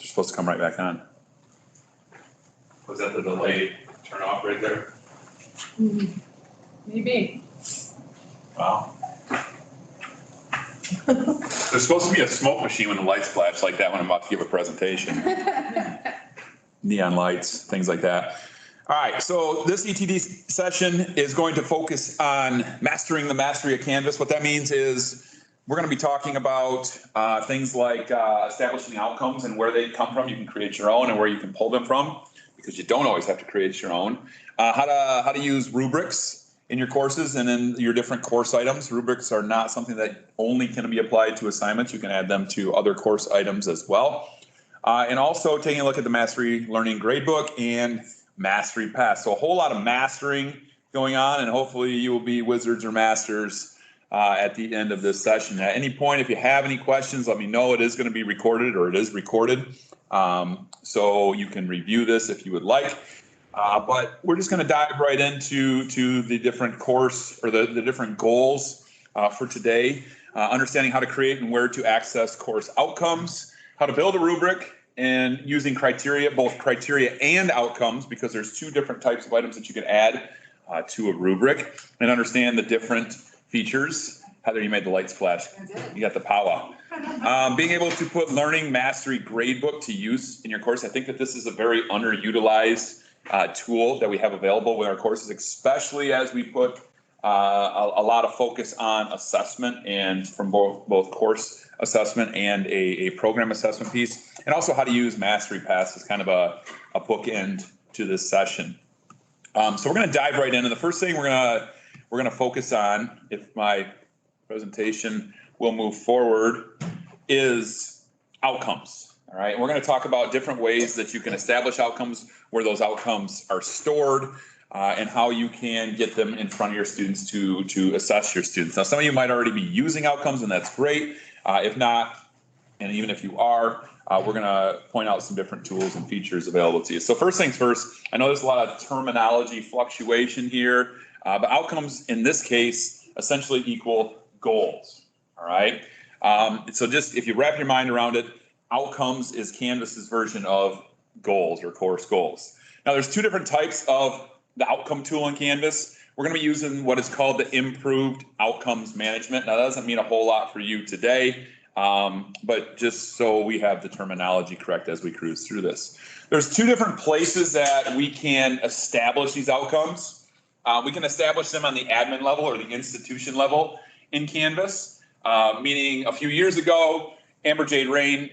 You're supposed to come right back on. Was that the delay turn off right there? Maybe. Wow. There's supposed to be a smoke machine when the lights flash like that when I'm about to give a presentation. Neon lights, things like that. All right, so this ETD session is going to focus on mastering the mastery of Canvas. What that means is we're going to be talking about things like establishing the outcomes and where they come from. You can create your own and where you can pull them from, because you don't always have to create your own. How to use rubrics in your courses and in your different course items. Rubrics are not something that only can be applied to assignments. You can add them to other course items as well. And also taking a look at the Mastery Learning Gradebook and MasteryPaths. So a whole lot of mastering going on, and hopefully you will be wizards or masters at the end of this session. At any point, if you have any questions, let me know. It is going to be recorded, or it is recorded. So you can review this if you would like. But we're just going to dive right into the different course, or the different goals for today. Understanding how to create and where to access course outcomes, how to build a rubric, and using criteria, both criteria and outcomes, because there's two different types of items that you can add to a rubric, and understand the different features. Heather, you made the lights flash. You got the power. Being able to put Learning Mastery Gradebook to use in your course. I think that this is a very underutilized tool that we have available with our courses, especially as we put a lot of focus on assessment, and from both course assessment and a program assessment piece, and also how to use MasteryPaths as kind of a bookend to this session. So we're going to dive right in, and the first thing we're going to focus on, if my presentation will move forward, is outcomes. All right, and we're going to talk about different ways that you can establish outcomes, where those outcomes are stored, and how you can get them in front of your students to assess your students. Now, some of you might already be using outcomes, and that's great. If not, and even if you are, we're going to point out some different tools and features available to you. So first things first, I know there's a lot of terminology fluctuation here, but outcomes in this case essentially equal goals. All right. So just if you wrap your mind around it, outcomes is Canvas's version of goals, or course goals. Now there's two different types of the outcome tool in Canvas. We're going to be using what is called the improved outcomes management. Now that doesn't mean a whole lot for you today, but just so we have the terminology correct as we cruise through this. There's two different places that we can establish these outcomes. We can establish them on the admin level, or the institution level in Canvas, meaning a few years ago, Amber Jade Rain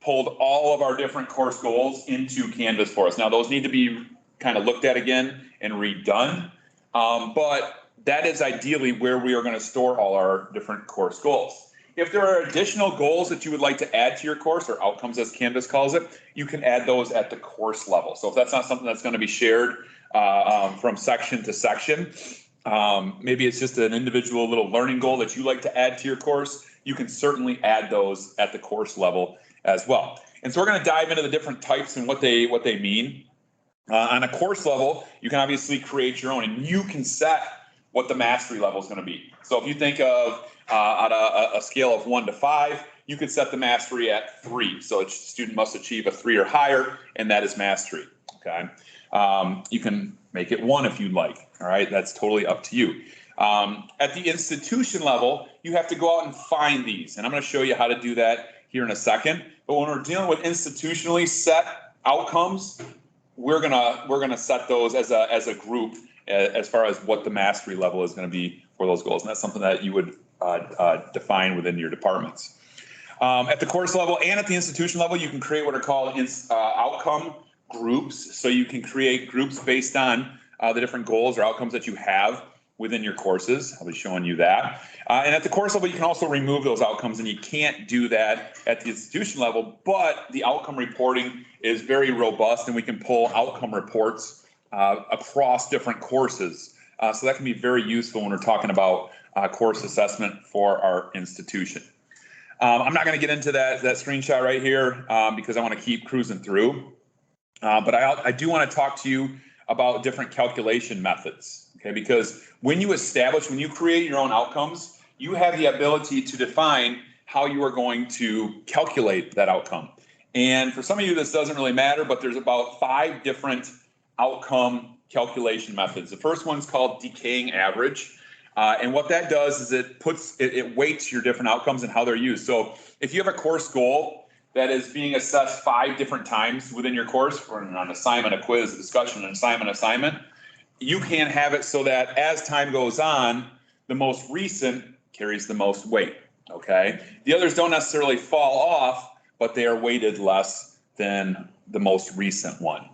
pulled all of our different course goals into Canvas for us. Now those need to be kind of looked at again and redone. But that is ideally where we are going to store all our different course goals. If there are additional goals that you would like to add to your course, or outcomes as Canvas calls it, you can add those at the course level. So if that's not something that's going to be shared from section to section, maybe it's just an individual little learning goal that you like to add to your course, you can certainly add those at the course level as well. And so we're going to dive into the different types and what they mean. On a course level, you can obviously create your own, and you can set what the mastery level is going to be. So if you think of on a scale of 1 to 5, you could set the mastery at 3. So a student must achieve a 3 or higher, and that is mastery. Okay. You can make it 1 if you'd like. All right. That's totally up to you. At the institution level, you have to go out and find these, and I'm going to show you how to do that here in a second. But when we're dealing with institutionally set outcomes, we're gonna set those as a group as far as what the mastery level is going to be for those goals, and that's something that you would define within your departments. At the course level and at the institution level, you can create what are called outcome groups. So you can create groups based on the different goals or outcomes that you have within your courses. I'll be showing you that. And at the course level, you can also remove those outcomes, and you can't do that at the institution level, but the outcome reporting is very robust, and we can pull outcome reports across different courses. So that can be very useful when we're talking about course assessment for our institution. I'm not going to get into that screenshot right here because I want to keep cruising through. But I do want to talk to you about different calculation methods, okay? Because when you create your own outcomes, you have the ability to define how you are going to calculate that outcome. And for some of you, this doesn't really matter, but there's about 5 different outcome calculation methods. The first one's called decaying average. And what that does is it weights your different outcomes and how they're used. So if you have a course goal that is being assessed 5 different times within your course, for an assignment, a quiz, a discussion, an assignment, you can have it so that as time goes on, the most recent carries the most weight, okay? The others don't necessarily fall off, but they are weighted less than the most recent one.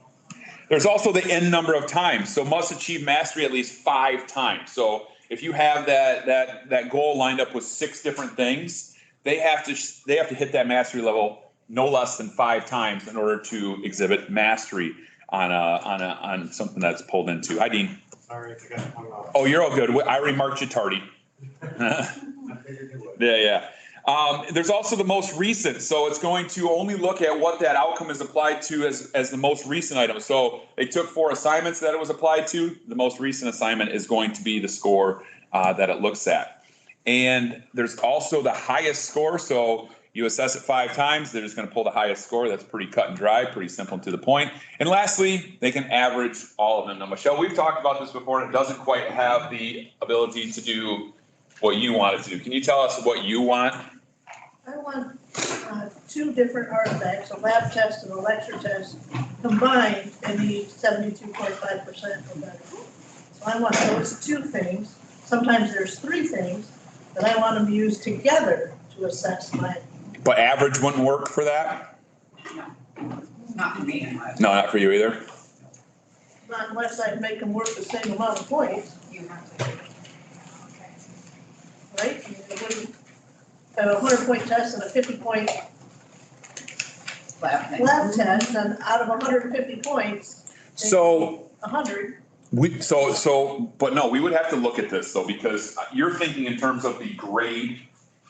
There's also the n number of times. So must achieve mastery at least 5 times. So if you have that goal lined up with 6 different things, they have to hit that mastery level no less than 5 times in order to exhibit mastery on something that's pulled into. Hi, Dean. Sorry, I got one off. Oh, you're all good. I remarked you tardy. Yeah. There's also the most recent. So it's going to only look at what that outcome is applied to as the most recent item. So they took 4 assignments that it was applied to. The most recent assignment is going to be the score that it looks at. And there's also the highest score. So you assess it 5 times, they're just going to pull the highest score. That's pretty cut and dry, pretty simple and to the point. And lastly, they can average all of them. Now, Michelle, we've talked about this before, and it doesn't quite have the ability to do what you want it to do. Can you tell us what you want? I want 2 different artifacts, a lab test and a lecture test, combined in the 72.5% or better. So I want those 2 things. Sometimes there's 3 things that I want them used together to assess my. But average wouldn't work for that? Not for me. No, not for you either. Not unless I make them work the same amount of points, You have to. right? I mean, it wouldn't have a 100-point test and a 50-point lab test, and out of 150 points, So 100. but no, we would have to look at this though, because you're thinking in terms of the grade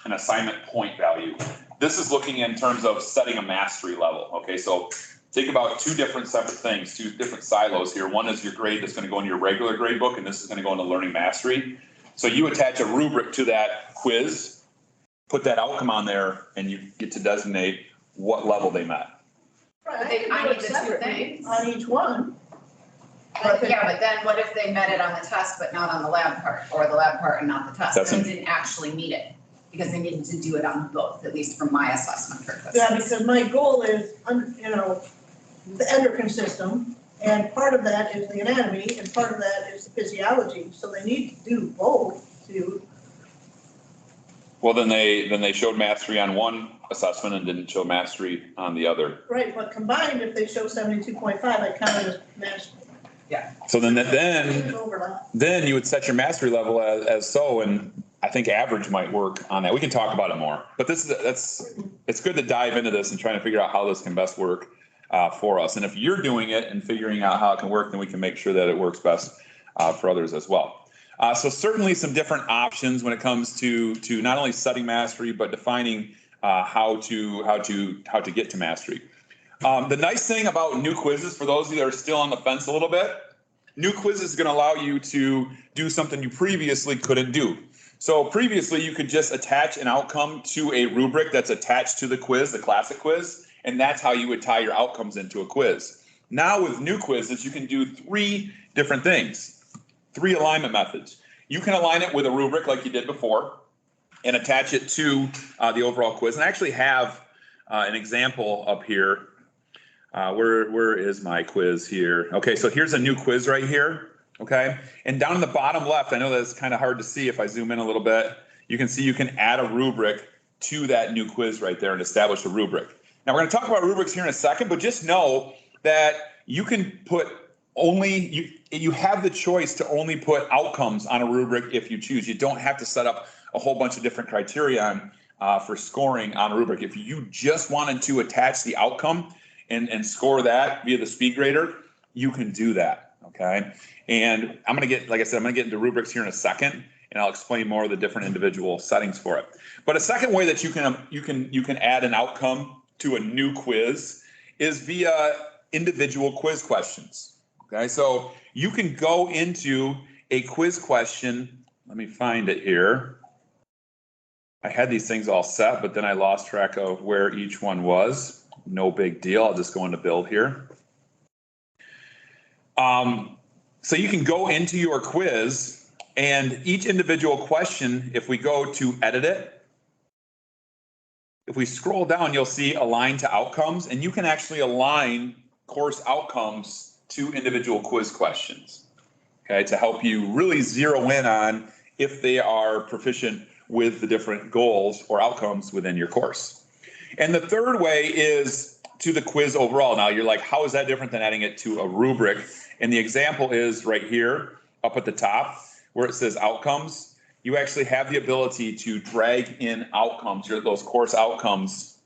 and assignment point value. This is looking in terms of setting a mastery level. Okay, so think about 2 different separate things, 2 different silos here. One is your grade that's going to go into your regular grade book, and this is going to go into learning mastery. So you attach a rubric to that quiz, put that outcome on there, and you get to designate what level they met. Right, But they- I I can do need it the 2 separately things. on each one. But yeah, but then what if they met it on the test but not on the lab part, or the lab part and not the test? That's Then they didn't actually meet it, because they needed to do it on both, at least from my assessment purposes. Yeah, because my goal is, the endocrine system, and part of that is the anatomy, and part of that is the physiology. So they need to do both to. Well, then they showed mastery on one assessment and didn't show mastery on the other. Right, but combined, if they show 72.5, I count it as mastery. So then There's overlap. you would set your mastery level as so, and I think average might work on that. We can talk about it more, but it's good to dive into this and trying to figure out how this can best work for us. And if you're doing it and figuring out how it can work, then we can make sure that it works best for others as well. So certainly some different options when it comes to not only setting mastery, but defining how to get to mastery. The nice thing about new quizzes, for those of you that are still on the fence a little bit, new quizzes is going to allow you to do something you previously couldn't do. So previously you could just attach an outcome to a rubric that's attached to the quiz, the classic quiz, and that's how you would tie your outcomes into a quiz. Now with new quizzes, you can do 3 different things, 3 alignment methods. You can align it with a rubric like you did before and attach it to the overall quiz. And I actually have an example up here. Where is my quiz here? Okay, so here's a new quiz right here. Okay, and down in the bottom left, I know that's kind of hard to see if I zoom in a little bit. You can see you can add a rubric to that new quiz right there and establish a rubric. Now we're going to talk about rubrics here in a second, but just know that you can put you have the choice to only put outcomes on a rubric if you choose. You don't have to set up a whole bunch of different criteria for scoring on a rubric. If you just wanted to attach the outcome and score that via the speed grader, you can do that, okay? And I'm going to get into rubrics here in a second, and I'll explain more of the different individual settings for it. But a second way that you can add an outcome to a new quiz is via individual quiz questions, okay? So you can go into a quiz question. Let me find it here. I had these things all set, but then I lost track of where each one was. No big deal. I'll just go into build here. So you can go into your quiz and each individual question, if we go to edit it, if we scroll down, you'll see align to outcomes, and you can actually align course outcomes to individual quiz questions, okay, to help you really zero in on if they are proficient with the different goals or outcomes within your course. And the third way is to the quiz overall. Now you're like, how is that different than adding it to a rubric? And the example is right here up at the top where it says outcomes. You actually have the ability to drag in outcomes, those course outcomes,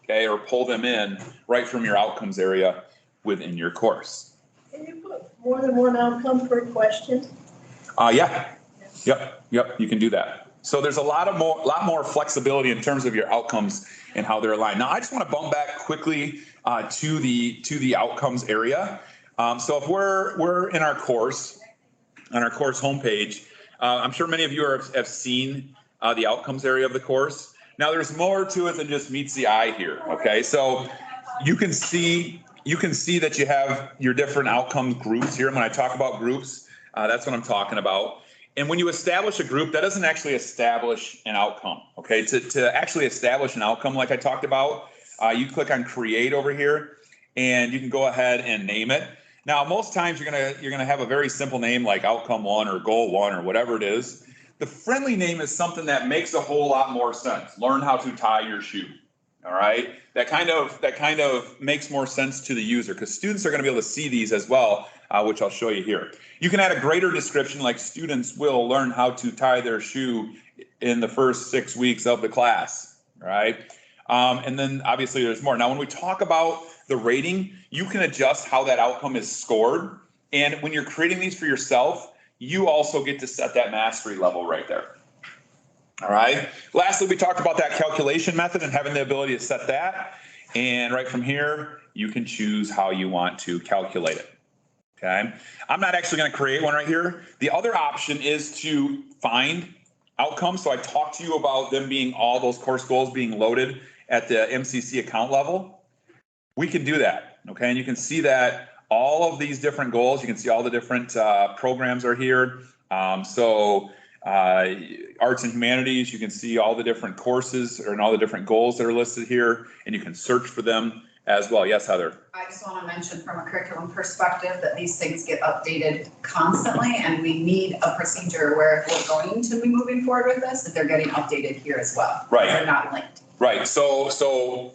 okay, or pull them in right from your outcomes area within your course. Can you put more than one outcome per question? Yeah. Yep, you can do that. So there's a lot more flexibility in terms of your outcomes and how they're aligned. Now I just want to bump back quickly to the outcomes area. So if we're in our course, on our course homepage, I'm sure many of you have seen the outcomes area of the course. Now there's more to it than just meets the eye here. Okay, so you can see that you have your different outcome groups here. And when I talk about groups, that's what I'm talking about. And when you establish a group, that doesn't actually establish an outcome. Okay, to actually establish an outcome, like I talked about, you click on create over here, and you can go ahead and name it. Now, most times you're gonna have a very simple name like outcome 1 or goal 1 or whatever it is. The friendly name is something that makes a whole lot more sense. Learn how to tie your shoe. All right, that kind of makes more sense to the user because students are going to be able to see these as well, which I'll show you here. You can add a greater description like students will learn how to tie their shoe in the first 6 weeks of the class. All right, and then obviously there's more. Now, when we talk about the rating, you can adjust how that outcome is scored. And when you're creating these for yourself, you also get to set that mastery level right there. All right. Lastly, we talked about that calculation method and having the ability to set that. And right from here, you can choose how you want to calculate it. Okay. I'm not actually going to create one right here. The other option is to find outcomes. So I talked to you about them being all those course goals being loaded at the MCC account level. We can do that. Okay. And you can see that all of these different goals, you can see all the different programs are here. Arts and humanities, you can see all the different courses and all the different goals that are listed here, and you can search for them as well. Yes, Heather? I just want to mention from a curriculum perspective that these things get updated constantly, and we need a procedure where if we're going to be moving forward with this, that they're getting updated here as well. Right. They're not linked. Right. So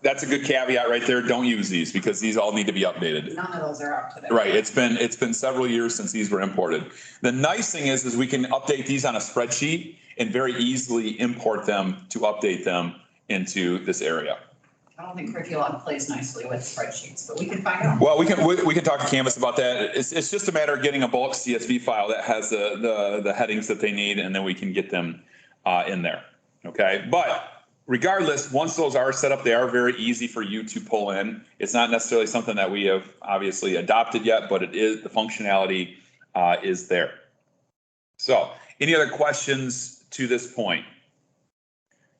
that's a good caveat right there. Don't use these because these all need to be updated. None of those are up to date. Right. It's been several years since these were imported. The nice thing is we can update these on a spreadsheet and very easily import them to update them into this area. I don't think curriculum plays nicely with spreadsheets, but we can find out. Well, we can talk to Canvas about that. It's just a matter of getting a bulk CSV file that has the headings that they need, and then we can get them in there. Okay. But regardless, once those are set up, they are very easy for you to pull in. It's not necessarily something that we have obviously adopted yet, but it is, the functionality is there. So any other questions to this point?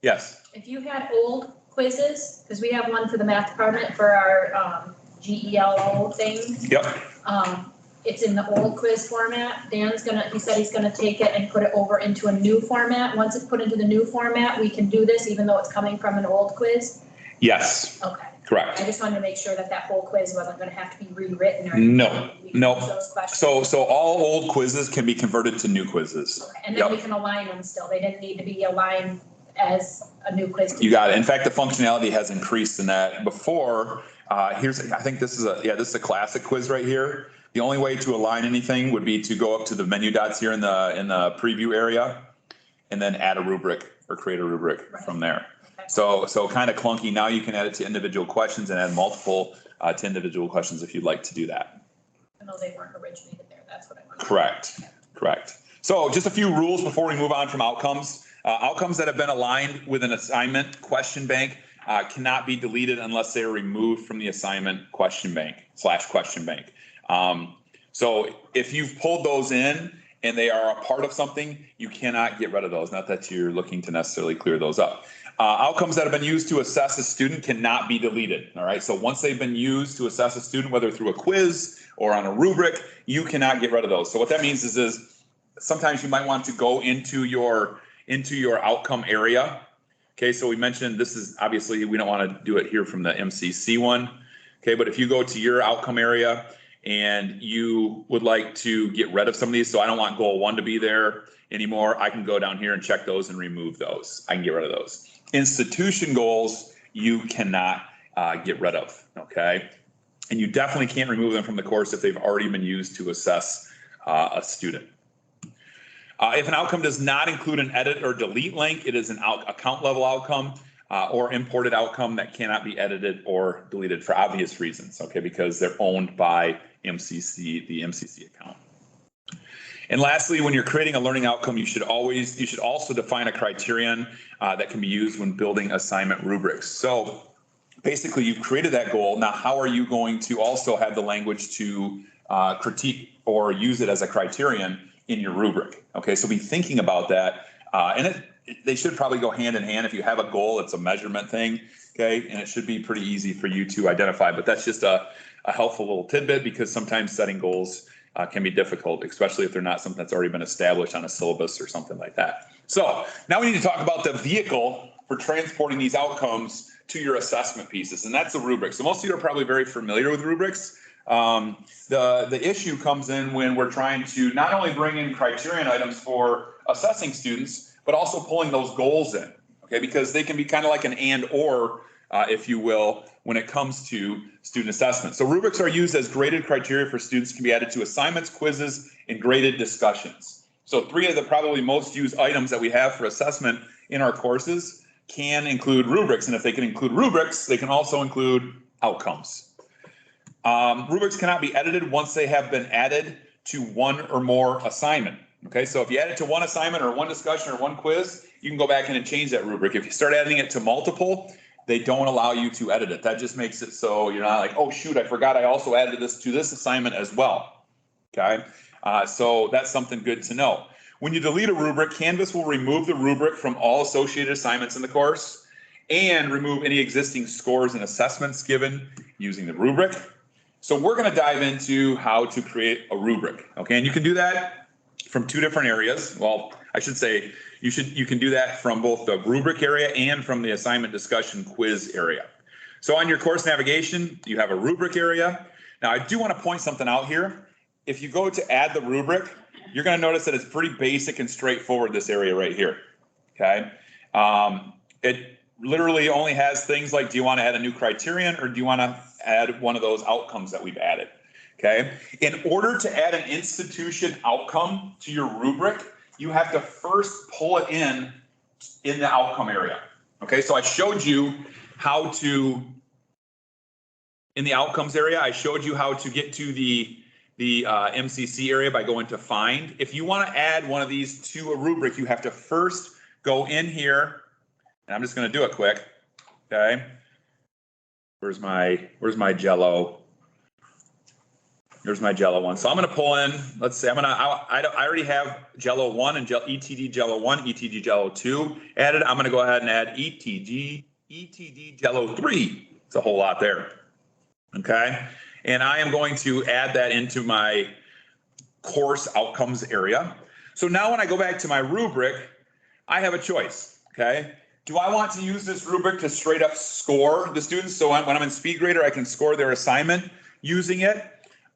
Yes. If you had old quizzes, because we have one for the math department for our GELO thing. Yep. It's in the old quiz format. He said he's gonna take it and put it over into a new format. Once it's put into the new format, we can do this even though it's coming from an old quiz? Yes. Okay. Correct. I just wanted to make sure that whole quiz wasn't gonna have to be rewritten or. No. Those questions. So all old quizzes can be converted to new quizzes. Okay. And then we can align them still. They didn't need to be aligned as a new quiz. You got it. In fact, the functionality has increased in that. Before, I think this is a classic quiz right here. The only way to align anything would be to go up to the menu dots here in the preview area and then add a rubric or create a rubric from there. Okay. So kind of clunky. Now you can add it to individual questions and add multiple to individual questions if you'd like to do that. I know they weren't originated there. That's what I wanted. Correct. So just a few rules before we move on from outcomes. Outcomes that have been aligned with an assignment question bank cannot be deleted unless they are removed from the assignment question bank /question bank. So if you've pulled those in and they are a part of something, you cannot get rid of those. Not that you're looking to necessarily clear those up. Outcomes that have been used to assess a student cannot be deleted. All right. So once they've been used to assess a student, whether through a quiz or on a rubric, you cannot get rid of those. So what that means is sometimes you might want to go into your outcome area. Okay. So we mentioned this is obviously we don't want to do it here from the MCC one. Okay. But if you go to your outcome area and you would like to get rid of some of these, so I don't want goal 1 to be there anymore, I can go down here and check those and remove those. I can get rid of those. Institution goals, you cannot get rid of, okay? And you definitely can't remove them from the course if they've already been used to assess a student. If an outcome does not include an edit or delete link, it is an account level outcome or imported outcome that cannot be edited or deleted for obvious reasons, okay? Because they're owned by MCC, the MCC account. And lastly, when you're creating a learning outcome, you should also define a criterion that can be used when building assignment rubrics. So basically you've created that goal. Now, how are you going to also have the language to critique or use it as a criterion in your rubric? Okay, so be thinking about that. And they should probably go hand in hand. If you have a goal, it's a measurement thing, okay? And it should be pretty easy for you to identify, but that's just a helpful little tidbit because sometimes setting goals can be difficult, especially if they're not something that's already been established on a syllabus or something like that. So now we need to talk about the vehicle for transporting these outcomes to your assessment pieces, and that's the rubric. So most of you are probably very familiar with rubrics. The issue comes in when we're trying to not only bring in criterion items for assessing students, but also pulling those goals in, okay? Because they can be kind of like an and or, if you will, when it comes to student assessment. So rubrics are used as graded criteria for students, can be added to assignments, quizzes, and graded discussions. So 3 of the probably most used items that we have for assessment in our courses can include rubrics. And if they can include rubrics, they can also include outcomes. Rubrics cannot be edited once they have been added to 1 or more assignment. Okay, so if you add it to 1 assignment or 1 discussion or 1 quiz, you can go back in and change that rubric. If you start adding it to multiple, they don't allow you to edit it. That just makes it so you're not like, oh shoot, I forgot I also added this to this assignment as well. Okay, so that's something good to know. When you delete a rubric, Canvas will remove the rubric from all associated assignments in the course and remove any existing scores and assessments given using the rubric. So we're going to dive into how to create a rubric. Okay, and you can do that from 2 different areas. Well, I should say you can do that from both the rubric area and from the assignment discussion quiz area. So on your course navigation, you have a rubric area. Now I do want to point something out here. If you go to add the rubric, you're going to notice that it's pretty basic and straightforward, this area right here. Okay. It literally only has things like, do you want to add a new criterion or do you want to add one of those outcomes that we've added? Okay. In order to add an institution outcome to your rubric, you have to first pull it in the outcome area. Okay. So I showed you how to, in the outcomes area, I showed you how to get to the MCC area by going to find. If you want to add one of these to a rubric, you have to first go in here, and I'm just going to do it quick. Okay. Where's my Jello? Here's my Jello one. So I'm going to pull in, let's say I already have Jello 1 and ETD Jello 1, ETD Jello 2 added. I'm going to go ahead and add ETD Jello 3. It's a whole lot there. Okay. And I am going to add that into my course outcomes area. So now when I go back to my rubric, I have a choice. Okay. Do I want to use this rubric to straight up score the students? So when I'm in SpeedGrader, I can score their assignment using it.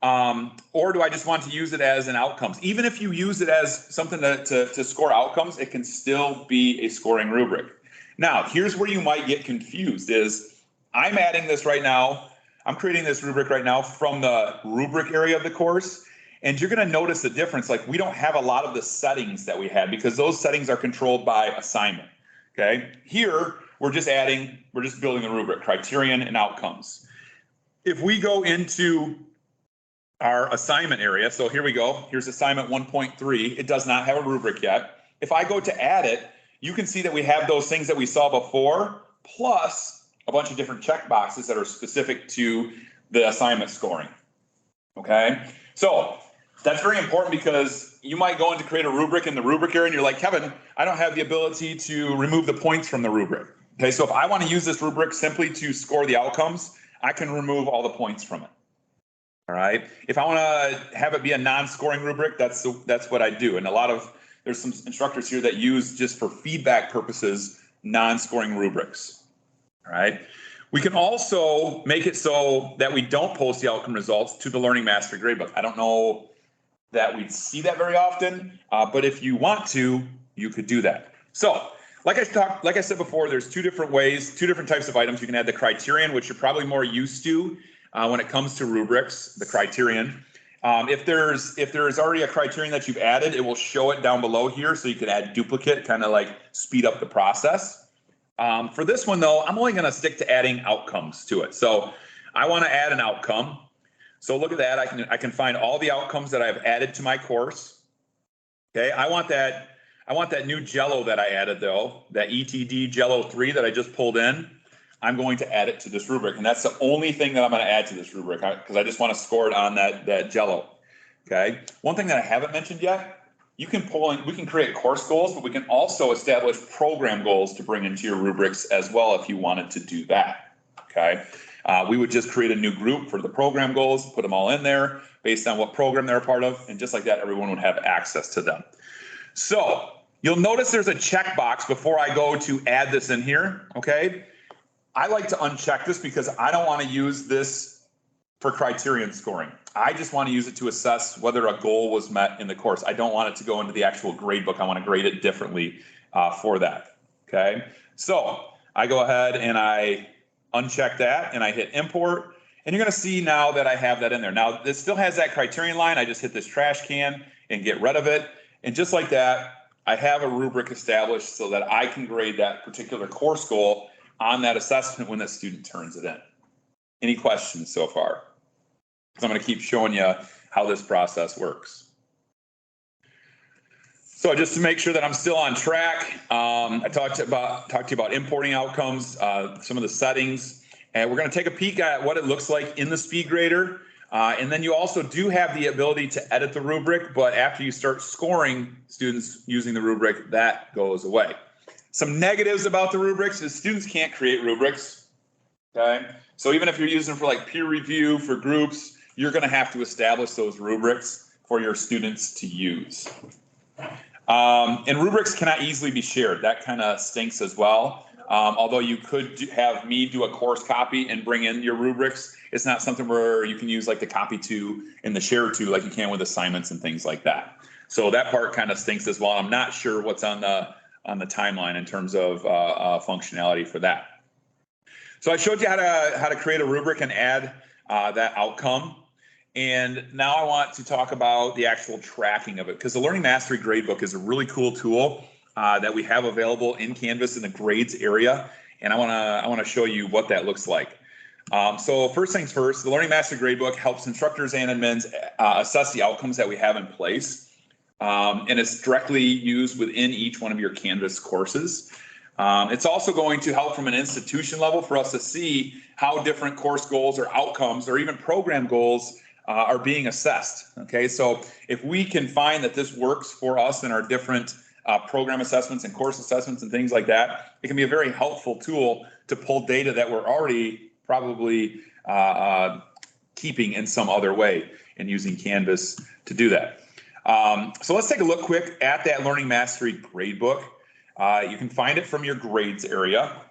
Or do I just want to use it as an outcomes? Even if you use it as something to score outcomes, it can still be a scoring rubric. Now, here's where you might get confused is I'm adding this right now. I'm creating this rubric right now from the rubric area of the course. And you're going to notice the difference. Like we don't have a lot of the settings that we had because those settings are controlled by assignment. Okay. Here, we're just building the rubric, criterion and outcomes. If we go into our assignment area, so here we go. Here's assignment 1.3. It does not have a rubric yet. If I go to add it, you can see that we have those things that we saw before, plus a bunch of different checkboxes that are specific to the assignment scoring. Okay, so that's very important because you might go in to create a rubric in the rubric area and you're like, Kevin, I don't have the ability to remove the points from the rubric. Okay, so if I want to use this rubric simply to score the outcomes, I can remove all the points from it. All right. If I want to have it be a non-scoring rubric, that's what I do. And there's some instructors here that use, just for feedback purposes, non-scoring rubrics. All right. We can also make it so that we don't post the outcome results to the Learning Mastery Gradebook. I don't know that we'd see that very often, but if you want to, you could do that. So, like I said before, there's two different types of items. You can add the criterion, which you're probably more used to when it comes to rubrics, the criterion. If there's already a criterion that you've added, it will show it down below here, so you can add duplicate, kind of like speed up the process. For this one though, I'm only going to stick to adding outcomes to it. So I want to add an outcome. So look at that. I can find all the outcomes that I've added to my course. Okay. I want that new Jello that I added though, that ETD Jello 3 that I just pulled in. I'm going to add it to this rubric, and that's the only thing that I'm going to add to this rubric because I just want to score it on that Jello. Okay. One thing that I haven't mentioned yet. We can create course goals, but we can also establish program goals to bring into your rubrics as well if you wanted to do that, okay? We would just create a new group for the program goals, put them all in there based on what program they're a part of, and just like that, everyone would have access to them. So you'll notice there's a checkbox before I go to add this in here, okay? I like to uncheck this because I don't want to use this for criterion scoring. I just want to use it to assess whether a goal was met in the course. I don't want it to go into the actual grade book. I want to grade it differently for that. Okay. So I go ahead and I uncheck that and I hit import. And you're going to see now that I have that in there. Now this still has that criterion line. I just hit this trash can and get rid of it. And just like that, I have a rubric established so that I can grade that particular course goal on that assessment when the student turns it in. Any questions so far? So I'm going to keep showing you how this process works. So just to make sure that I'm still on track, I talked to you about importing outcomes, some of the settings, and we're going to take a peek at what it looks like in the speed grader. And then you also do have the ability to edit the rubric, but after you start scoring students using the rubric, that goes away. Some negatives about the rubrics is students can't create rubrics. Okay, so even if you're using them for like peer review for groups, you're going to have to establish those rubrics for your students to use. And rubrics cannot easily be shared. That kind of stinks as well. Although you could have me do a course copy and bring in your rubrics, it's not something where you can use like the copy to and the share to like you can with assignments and things like that. So that part kind of stinks as well. I'm not sure what's on the timeline in terms of functionality for that. So I showed you how to create a rubric and add that outcome. And now I want to talk about the actual tracking of it, because the Learning Mastery Gradebook is a really cool tool that we have available in Canvas in the grades area. And I want to show you what that looks like. So first things first, the Learning Mastery Gradebook helps instructors and admins assess the outcomes that we have in place. And it's directly used within each one of your Canvas courses. It's also going to help from an institution level for us to see how different course goals or outcomes or even program goals are being assessed. Okay, so if we can find that this works for us in our different program assessments and course assessments and things like that, it can be a very helpful tool to pull data that we're already probably keeping in some other way and using Canvas to do that. So let's take a look quick at that Learning Mastery Gradebook. You can find it from your grades area.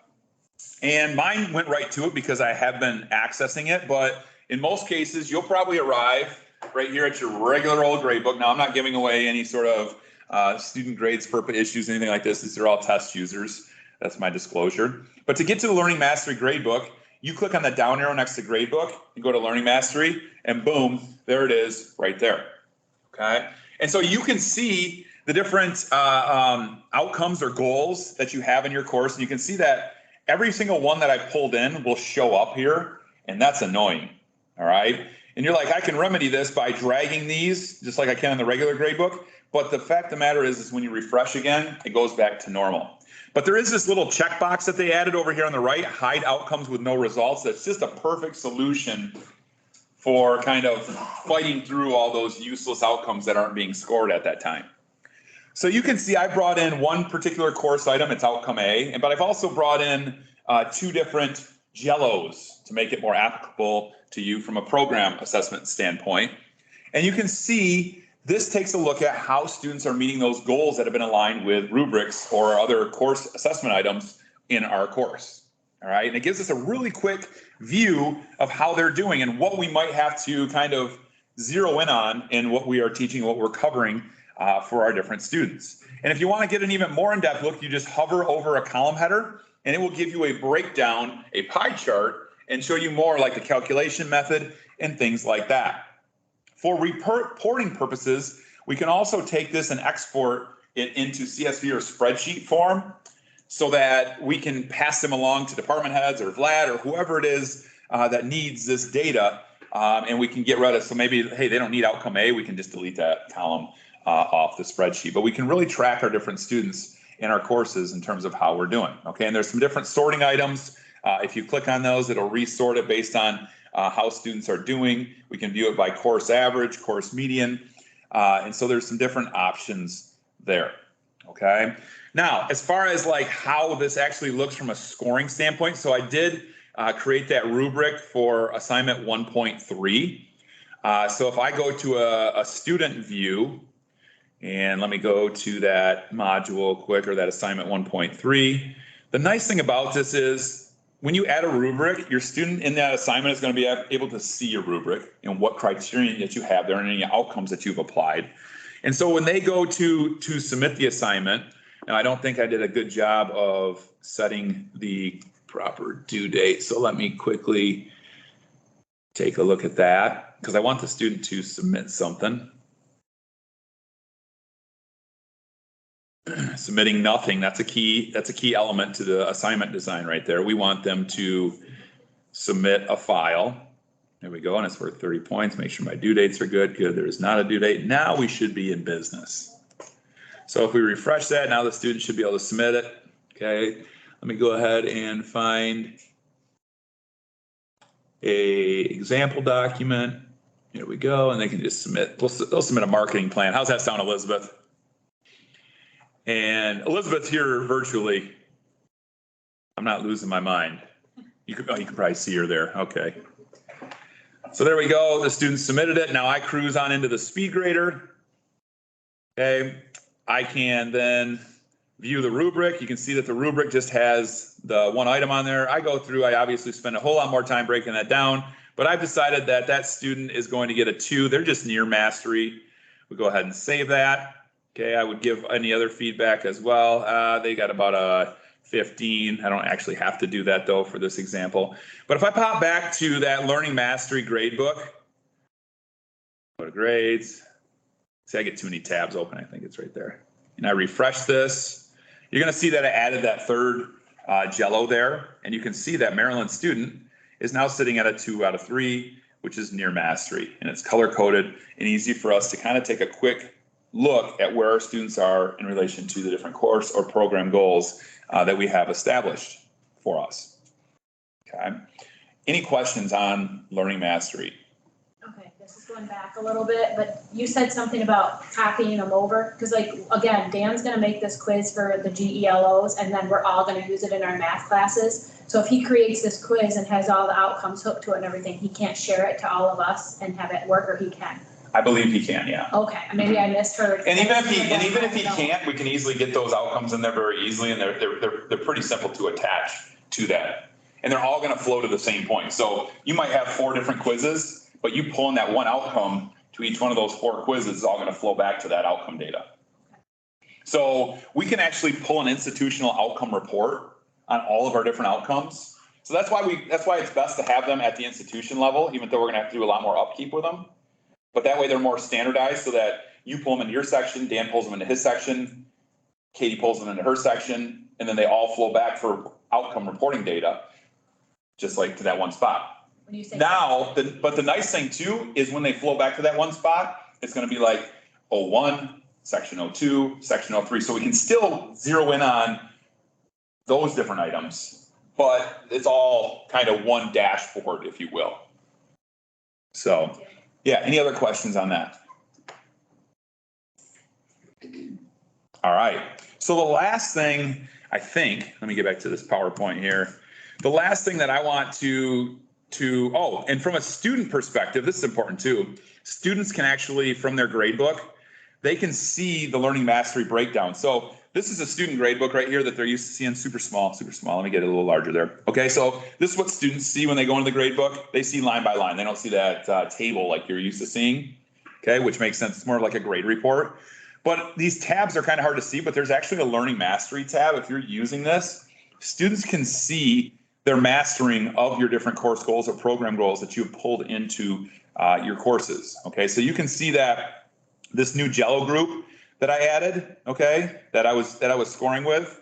And mine went right to it because I have been accessing it, but in most cases, you'll probably arrive right here at your regular old gradebook. Now, I'm not giving away any sort of student grades, FERPA issues, anything like this. These are all test users. That's my disclosure. But to get to the Learning Mastery Gradebook, you click on the down arrow next to Gradebook, you go to Learning Mastery, and boom, there it is right there. Okay? And so you can see the different outcomes or goals that you have in your course. And you can see that every single one that I pulled in will show up here, and that's annoying. All right. And you're like, I can remedy this by dragging these just like I can in the regular gradebook. But the fact of the matter is when you refresh again, it goes back to normal. But there is this little checkbox that they added over here on the right, hide outcomes with no results. That's just a perfect solution for kind of fighting through all those useless outcomes that aren't being scored at that time. So you can see I brought in one particular course item, it's outcome A, but I've also brought in two different jellos to make it more applicable to you from a program assessment standpoint. And you can see this takes a look at how students are meeting those goals that have been aligned with rubrics or other course assessment items in our course. All right, and it gives us a really quick view of how they're doing and what we might have to kind of zero in on in what we are teaching, what we're covering for our different students. And if you want to get an even more in-depth look, you just hover over a column header and it will give you a breakdown, a pie chart, and show you more like the calculation method and things like that. For reporting purposes, we can also take this and export it into CSV or spreadsheet form so that we can pass them along to department heads or Vlad or whoever it is that needs this data, and we can get rid of, so maybe, hey, they don't need outcome A, we can just delete that column off the spreadsheet. But we can really track our different students in our courses in terms of how we're doing, okay? And there's some different sorting items. If you click on those, it'll resort it based on how students are doing. We can view it by course average, course median, and so there's some different options there, okay? Now, as far as like how this actually looks from a scoring standpoint, so I did create that rubric for assignment 1.3. So if I go to a student view, and let me go to that module quick, or that assignment 1.3. The nice thing about this is when you add a rubric, your student in that assignment is going to be able to see your rubric and what criteria that you have there and any outcomes that you've applied. And so when they go to submit the assignment, now I don't think I did a good job of setting the proper due date. So let me quickly take a look at that because I want the student to submit something. Submitting nothing, that's a key element to the assignment design right there. We want them to submit a file. There we go, and it's worth 30 points. Make sure my due dates are good. Good, there is not a due date. Now we should be in business. So if we refresh that, now the student should be able to submit it. Okay, let me go ahead and find a example document. Here we go, and they can just submit. They'll submit a marketing plan. How's that sound, Elizabeth? And Elizabeth's here virtually. I'm not losing my mind. You can probably see her there. Okay. So there we go. The student submitted it. Now I cruise on into the speed grader. Okay. I can then view the rubric. You can see that the rubric just has the one item on there. I go through, I obviously spend a whole lot more time breaking that down, but I've decided that that student is going to get a 2. They're just near mastery. We go ahead and save that. Okay, I would give any other feedback as well. They got about a 15. I don't actually have to do that though for this example. But if I pop back to that Learning Mastery Gradebook, go to grades. See, I get too many tabs open. I think it's right there. And I refresh this. You're going to see that I added that third jello there. And you can see that Maryland student is now sitting at a 2 out of 3, which is near mastery. And it's color coded and easy for us to kind of take a quick look at where our students are in relation to the different course or program goals that we have established for us. Okay. Any questions on learning mastery? Okay, this is going back a little bit, but you said something about copying them over, because like, again, Dan's gonna make this quiz for the GELOs, and then we're all gonna use it in our math classes. So if he creates this quiz and has all the outcomes hooked to it and everything, he can't share it to all of us and have it work, or he can? I believe he can, yeah. Okay, maybe I misheard. And even if he can't, we can easily get those outcomes in there very easily, and they're pretty simple to attach to that. And they're all going to flow to the same point. So you might have 4 different quizzes, but you pull in that one outcome to each one of those 4 quizzes is all going to flow back to that outcome data. So we can actually pull an institutional outcome report on all of our different outcomes. So that's why it's best to have them at the institution level, even though we're going to have to do a lot more upkeep with them. But that way they're more standardized so that you pull them into your section, Dan pulls them into his section, Katie pulls them into her section, and then they all flow back for outcome reporting data, just like to that one spot. When you say Now, but the nice thing too is when they flow back to that one spot, it's going to be like 01, section 02, section 03. So we can still zero in on those different items, but it's all kind of one dashboard, if you will. So, yeah, any other questions on that? All right, so the last thing, I think, let me get back to this PowerPoint here. The last thing that I want oh, and from a student perspective, this is important too. Students can actually, from their grade book, they can see the learning mastery breakdown. So this is a student grade book right here that they're used to seeing, super small, super small. Let me get it a little larger there. Okay, so this is what students see when they go into the grade book. They see line by line. They don't see that table like you're used to seeing, okay, which makes sense. It's more like a grade report. But these tabs are kind of hard to see, but there's actually a learning mastery tab. If you're using this, students can see their mastering of your different course goals or program goals that you've pulled into your courses. Okay, so you can see that this new Jello group that I added, okay, that I was scoring with,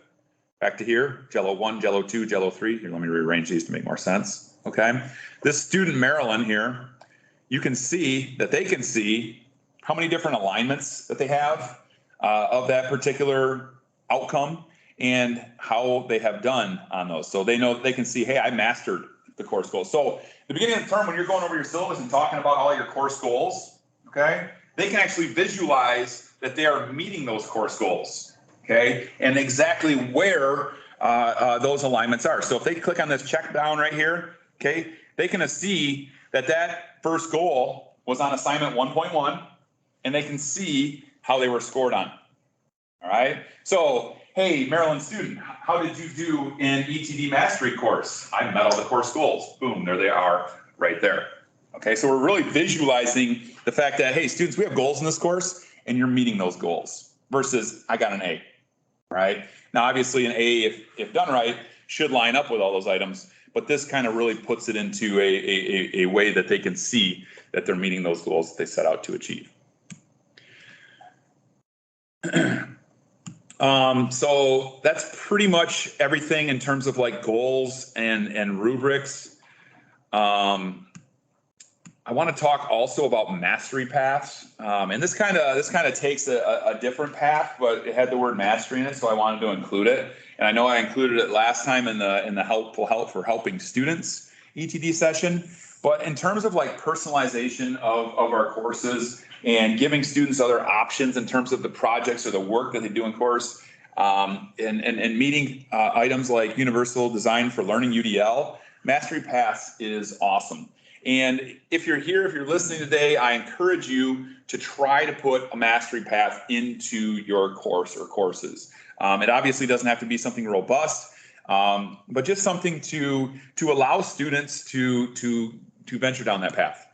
back to here, Jello 1, Jello 2, Jello 3. Here, let me rearrange these to make more sense. Okay, this student Marilyn here, you can see that they can see how many different alignments that they have of that particular outcome and how they have done on those. So they know, they can see, hey, I mastered the course goals. So at the beginning of the term, when you're going over your syllabus and talking about all your course goals, okay, they can actually visualize that they are meeting those course goals, okay, and exactly where those alignments are. So if they click on this check down right here, okay, they can see that that first goal was on assignment 1.1, and they can see how they were scored on. All right. So, hey, Maryland student, how did you do in ETD mastery course? I met all the course goals. Boom, there they are right there. Okay, so we're really visualizing the fact that, hey, students, we have goals in this course, and you're meeting those goals versus I got an A, right? Now, obviously, an A, if done right, should line up with all those items, but this kind of really puts it into a way that they can see that they're meeting those goals that they set out to achieve. So that's pretty much everything in terms of like goals and rubrics. I want to talk also about MasteryPaths, and this kind of takes a different path, but it had the word mastery in it, so I wanted to include it. And I know I included it last time in the helpful help for helping students ETD session. But in terms of like personalization of our courses and giving students other options in terms of the projects or the work that they do in course, and meeting items like Universal Design for Learning UDL, MasteryPaths is awesome. And if you're here, if you're listening today, I encourage you to try to put a mastery path into your course or courses. It obviously doesn't have to be something robust, but just something to allow students to venture down that path.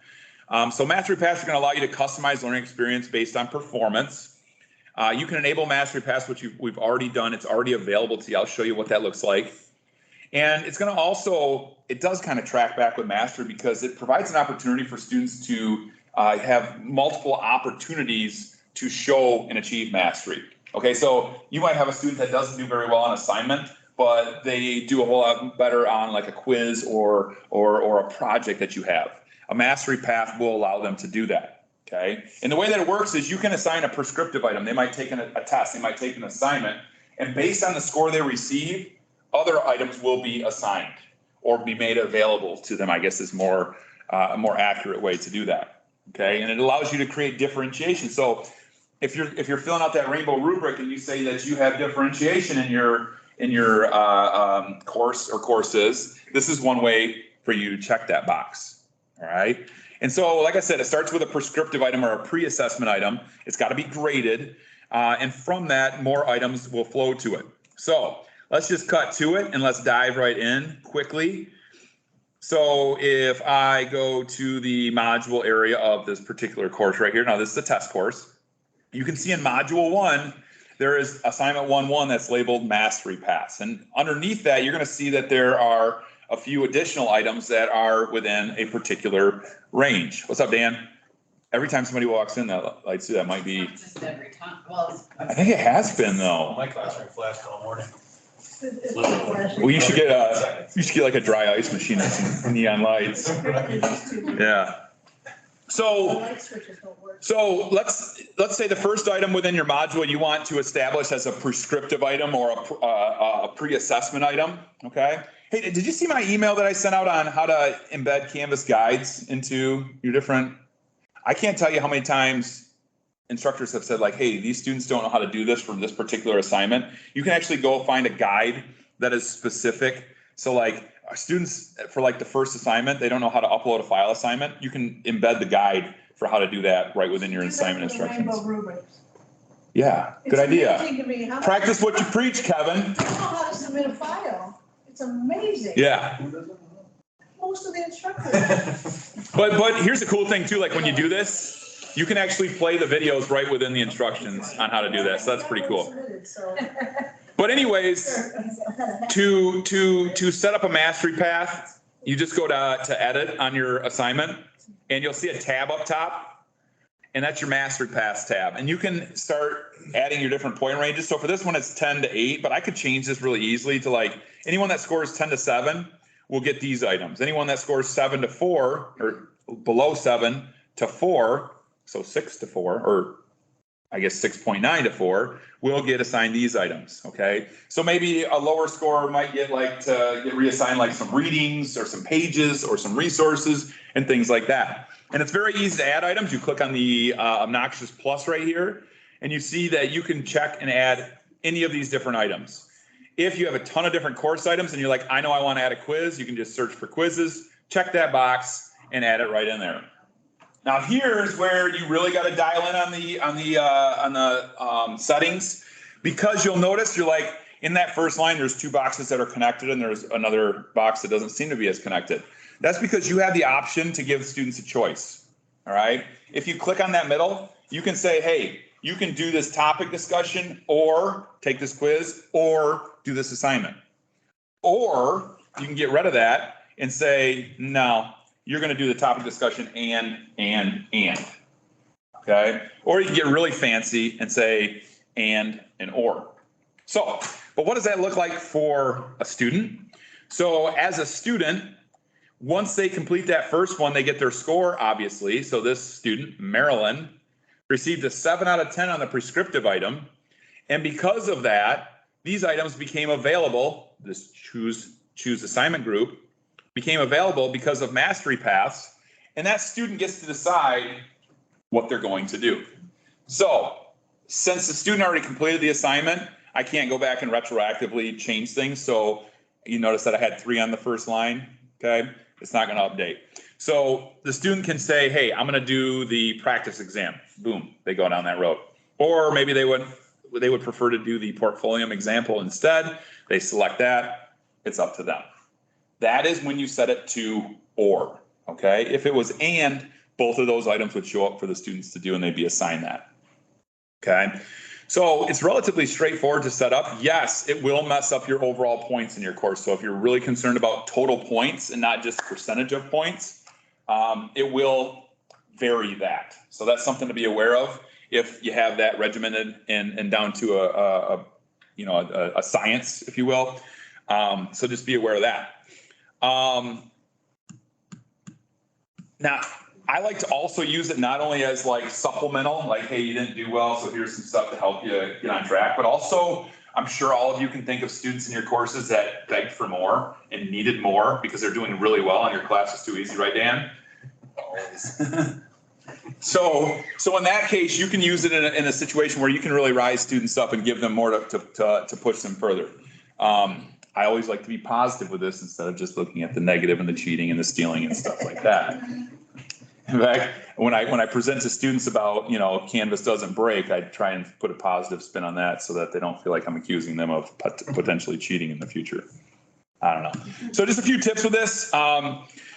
So mastery paths are going to allow you to customize learning experience based on performance. You can enable mastery paths, which we've already done. It's already available to you. I'll show you what that looks like. And it's going to also, it does kind of track back with mastery because it provides an opportunity for students to have multiple opportunities to show and achieve mastery. Okay, so you might have a student that doesn't do very well on assignment, but they do a whole lot better on like a quiz or a project that you have. A mastery path will allow them to do that. Okay, and the way that it works is you can assign a prescriptive item. They might take a test, they might take an assignment, and based on the score they receive, other items will be assigned or be made available to them, I guess is more a more accurate way to do that. Okay, and it allows you to create differentiation. So if you're filling out that rainbow rubric and you say that you have differentiation in your course or courses, this is one way for you to check that box. All right. And so, like I said, it starts with a prescriptive item or a pre-assessment item. It's got to be graded. And from that, more items will flow to it. So let's just cut to it and let's dive right in quickly. So if I go to the module area of this particular course right here, now this is a test course. You can see in module 1, there is assignment 1.1 that's labeled MasteryPaths. And underneath that, you're going to see that there are a few additional items that are within a particular range. What's up, Dan? Every time somebody walks in, that lights through. That might be. Not just every time. Well, I think it has been though. My classroom flashed all morning. Well, you should get like a dry ice machine that's neon lights. Yeah. The light switches don't work. So let's say the first item within your module you want to establish as a prescriptive item or a pre-assessment item, okay? Hey, did you see my email that I sent out on how to embed Canvas guides into your different, I can't tell you how many times instructors have said like, hey, these students don't know how to do this for this particular assignment. You can actually go find a guide that is specific. So like students for like the first assignment, they don't know how to upload a file assignment. You can embed the guide for how to do that right within your assignment instructions. Rainbow rubrics. Yeah, good idea. It's amazing to me how. Practice what you preach, Kevin. I don't know how to submit a file. It's amazing. Yeah. Most of the instructors. But here's the cool thing too, like when you do this, you can actually play the videos right within the instructions on how to do that. So that's pretty cool. But anyways, to set up a mastery path, you just go to edit on your assignment and you'll see a tab up top, and that's your MasteryPaths tab. And you can start adding your different point ranges. So for this one, it's 10 to 8, but I could change this really easily to like anyone that scores 10 to 7 will get these items. Anyone that scores 7 to 4 or below 7 to 4, so 6 to 4, or I guess 6.9 to 4, will get assigned these items, okay? So maybe a lower score might get like to get reassigned like some readings or some pages or some resources and things like that. And it's very easy to add items. You click on the obnoxious plus right here, and you see that you can check and add any of these different items. If you have a ton of different course items and you're like, I know I want to add a quiz, you can just search for quizzes, check that box, and add it right in there. Now here's where you really got to dial in on the settings, because you'll notice you're like in that first line there's 2 boxes that are connected and there's another box that doesn't seem to be as connected. That's because you have the option to give students a choice. All right. If you click on that middle, you can say, hey, you can do this topic discussion or take this quiz or do this assignment. Or you can get rid of that and say, no, you're going to do the topic discussion and. Okay. Or you can get really fancy and say and or. So, but what does that look like for a student? So as a student, once they complete that first one, they get their score, obviously. So this student, Marilyn, received a 7 out of 10 on the prescriptive item. And because of that, these items became available, this choose assignment group, became available because of MasteryPaths, and that student gets to decide what they're going to do. So since the student already completed the assignment, I can't go back and retroactively change things. So you notice that I had 3 on the first line, okay? It's not going to update. So the student can say, hey, I'm going to do the practice exam. Boom, they go down that road. Or maybe they would prefer to do the portfolio example instead. They select that. It's up to them. That is when you set it to or, okay? If it was and, both of those items would show up for the students to do and they'd be assigned that, okay? So it's relatively straightforward to set up. Yes, it will mess up your overall points in your course. So if you're really concerned about total points and not just percentage of points, it will vary that. So that's something to be aware of if you have that regimented and down to a science, if you will. So just be aware of that. Now, I like to also use it not only as like supplemental, like, hey, you didn't do well, so here's some stuff to help you get on track, but also I'm sure all of you can think of students in your courses that begged for more and needed more because they're doing really well and your class is too easy, right, Dan? Always. So in that case, you can use it in a situation where you can really rise students up and give them more to push them further. I always like to be positive with this instead of just looking at the negative and the cheating and the stealing and stuff like that. In fact, when I present to students about, Canvas doesn't break, I try and put a positive spin on that so that they don't feel like I'm accusing them of potentially cheating in the future. I don't know. So just a few tips with this.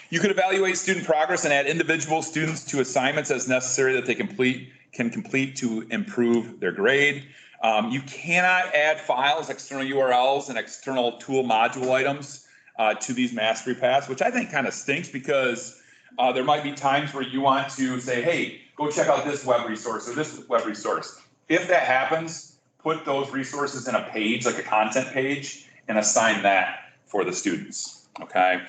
You could evaluate student progress and add individual students to assignments as necessary that they can complete to improve their grade. You cannot add files, external URLs, and external tool module items to these MasteryPaths, which I think kind of stinks because there might be times where you want to say, hey, go check out this web resource or this web resource. If that happens, put those resources in a page, like a content page, and assign that for the students. Okay.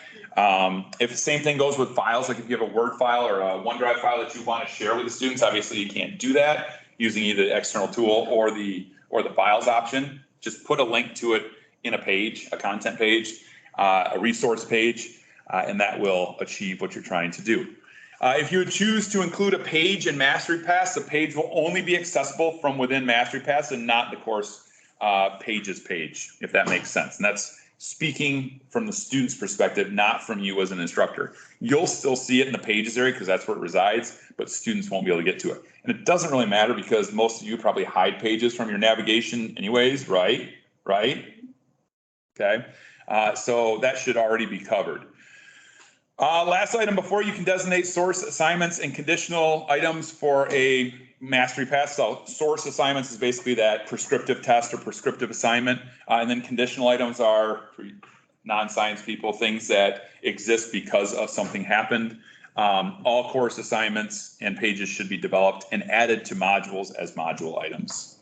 If the same thing goes with files, like if you have a Word file or a OneDrive file that you want to share with the students, obviously you can't do that using either the external tool or the files option. Just put a link to it in a page, a content page, a resource page, and that will achieve what you're trying to do. If you would choose to include a page in MasteryPaths, the page will only be accessible from within MasteryPaths and not the course pages page, if that makes sense. And that's speaking from the student's perspective, not from you as an instructor. You'll still see it in the pages area because that's where it resides, but students won't be able to get to it. And it doesn't really matter because most of you probably hide pages from your navigation anyways, right? Okay, so that should already be covered. Last item before you can designate source assignments and conditional items for a MasteryPath. So source assignments is basically that prescriptive test or prescriptive assignment. And then conditional items are for non-science people, things that exist because of something happened. All course assignments and pages should be developed and added to modules as module items.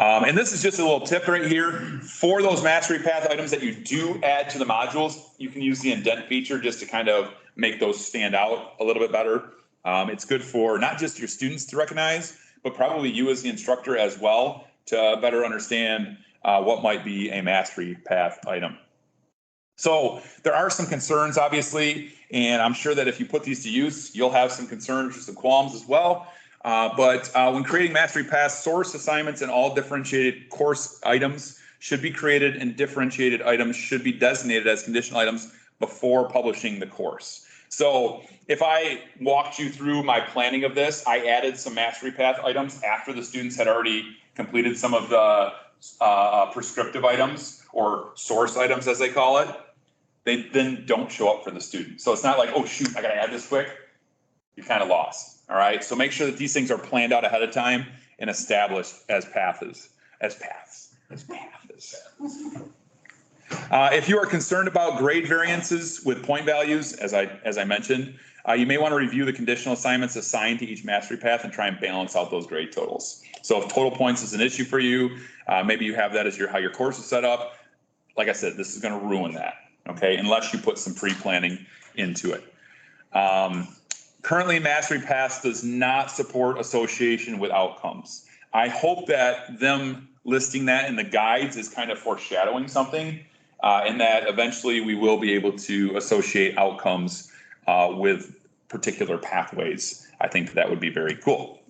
And this is just a little tip right here. For those MasteryPath items that you do add to the modules, you can use the indent feature just to kind of make those stand out a little bit better. It's good for not just your students to recognize, but probably you as the instructor as well to better understand what might be a MasteryPath item. So there are some concerns, obviously, and I'm sure that if you put these to use, you'll have some concerns or some qualms as well. But when creating MasteryPath, source assignments and all differentiated course items should be created and differentiated items should be designated as conditional items before publishing the course. So if I walked you through my planning of this, I added some MasteryPath items after the students had already completed some of the prescriptive items or source items as they call it. They then don't show up for the student. So it's not like, oh shoot, I gotta add this quick. You're kind of lost. All right, so make sure that these things are planned out ahead of time and established as paths. If you are concerned about grade variances with point values, as I mentioned, you may want to review the conditional assignments assigned to each MasteryPath and try and balance out those grade totals. So if total points is an issue for you, maybe you have that as how your course is set up. Like I said, this is going to ruin that, okay, unless you put some pre-planning into it. Currently, MasteryPaths does not support association with outcomes. I hope that them listing that in the guides is kind of foreshadowing something, and that eventually we will be able to associate outcomes with particular pathways. I think that would be very cool.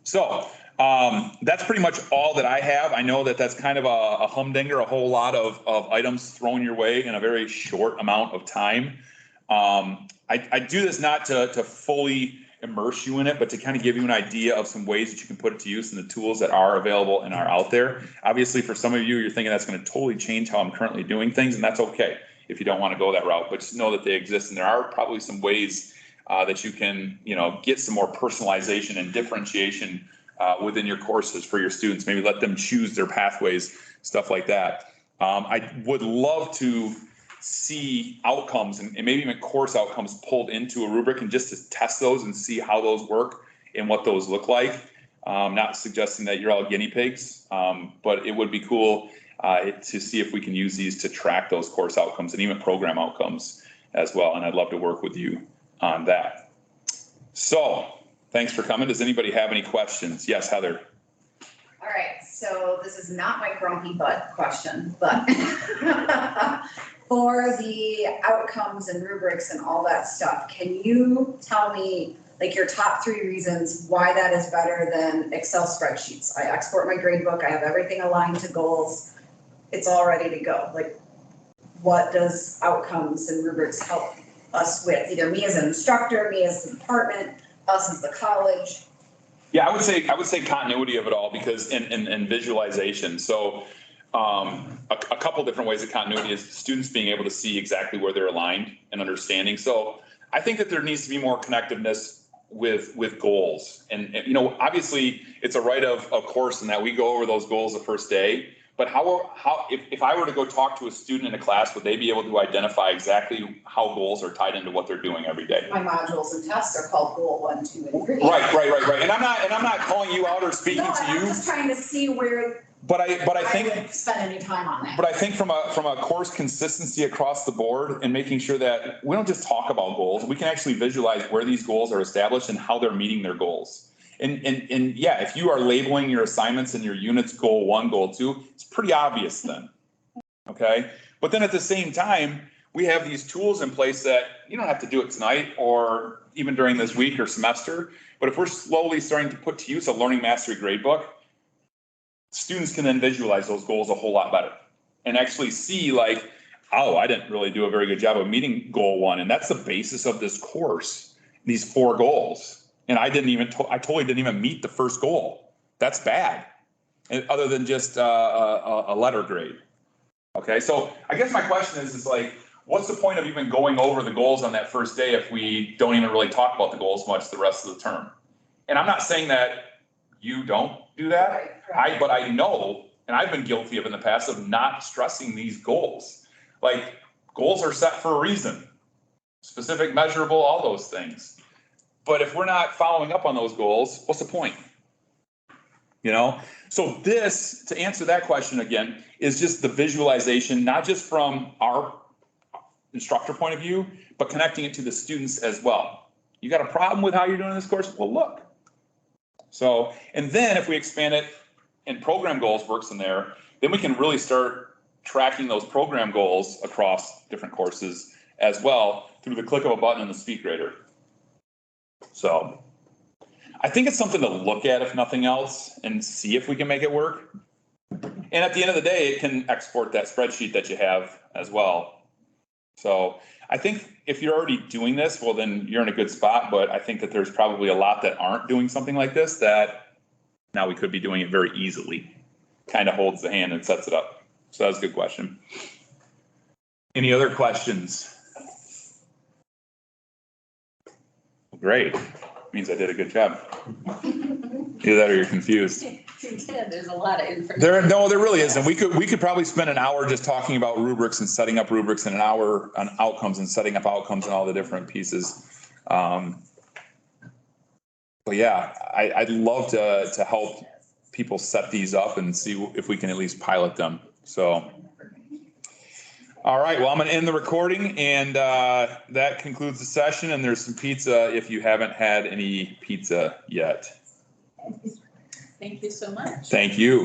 So that's pretty much all that I have. I know that that's kind of a humdinger, a whole lot of items thrown your way in a very short amount of time. I do this not to fully immerse you in it, but to kind of give you an idea of some ways that you can put it to use and the tools that are available and are out there. Obviously, for some of you, you're thinking that's going to totally change how I'm currently doing things, and that's okay if you don't want to go that route. But just know that they exist, and there are probably some ways that you can, get some more personalization and differentiation within your courses for your students. Maybe let them choose their pathways, stuff like that. I would love to see outcomes and maybe even course outcomes pulled into a rubric and just to test those and see how those work and what those look like. Not suggesting that you're all guinea pigs, but it would be cool to see if we can use these to track those course outcomes and even program outcomes as well. And I'd love to work with you on that. So thanks for coming. Does anybody have any questions? Yes, Heather. All right, so this is not my grumpy butt question, but for the outcomes and rubrics and all that stuff, can you tell me like your top 3 reasons why that is better than Excel spreadsheets? I export my gradebook, I have everything aligned to goals, it's all ready to go. Like, what does outcomes and rubrics help us with? Either me as an instructor, me as the department, us as the college? Yeah, I would say continuity of it all because in visualization. So a couple different ways of continuity is students being able to see exactly where they're aligned and understanding. So I think that there needs to be more connectiveness with goals. And obviously it's a right of course in that we go over those goals the first day. But how if I were to go talk to a student in a class, would they be able to identify exactly how goals are tied into what they're doing every day? My modules and tests are called goal 1, 2, and 3. Right. And I'm not calling you out or speaking to you. I'm just trying to see where But I think. I wouldn't spend any time on that. But I think from a course consistency across the board and making sure that we don't just talk about goals, we can actually visualize where these goals are established and how they're meeting their goals. And yeah, if you are labeling your assignments and your units goal 1, goal 2, it's pretty obvious then. Okay. But then at the same time, we have these tools in place that you don't have to do it tonight or even during this week or semester. But if we're slowly starting to put to use a Learning Mastery Gradebook, students can then visualize those goals a whole lot better and actually see like, oh, I didn't really do a very good job of meeting goal 1. And that's the basis of this course, these 4 goals. And I totally didn't even meet the first goal. That's bad. And other than just a letter grade. Okay, so I guess my question is like, what's the point of even going over the goals on that first day if we don't even really talk about the goals much the rest of the term? And I'm not saying that you don't do that. Right. But I know, and I've been guilty of in the past, of not stressing these goals. Like, goals are set for a reason. Specific, measurable, all those things. But if we're not following up on those goals, what's the point? You know? So this, to answer that question again, is just the visualization, not just from our instructor point of view, but connecting it to the students as well. You got a problem with how you're doing this course? Well, look. So, and then if we expand it and program goals works in there, then we can really start tracking those program goals across different courses as well through the click of a button in the SpeakGrader. So I think it's something to look at if nothing else and see if we can make it work. And at the end of the day, it can export that spreadsheet that you have as well. So I think if you're already doing this, well, then you're in a good spot. But I think that there's probably a lot that aren't doing something like this that now we could be doing it very easily. Kind of holds the hand and sets it up. So that's a good question. Any other questions? Great. Means I did a good job. Either that or you're confused. There's a lot of information. There really isn't. We could probably spend an hour just talking about rubrics and setting up rubrics, and an hour on outcomes and setting up outcomes and all the different pieces. But yeah, I'd love to help people set these up and see if we can at least pilot them. So, all right, well, I'm going to end the recording, and that concludes the session. And there's some pizza if you haven't had any pizza yet. Thank you so much. Thank you.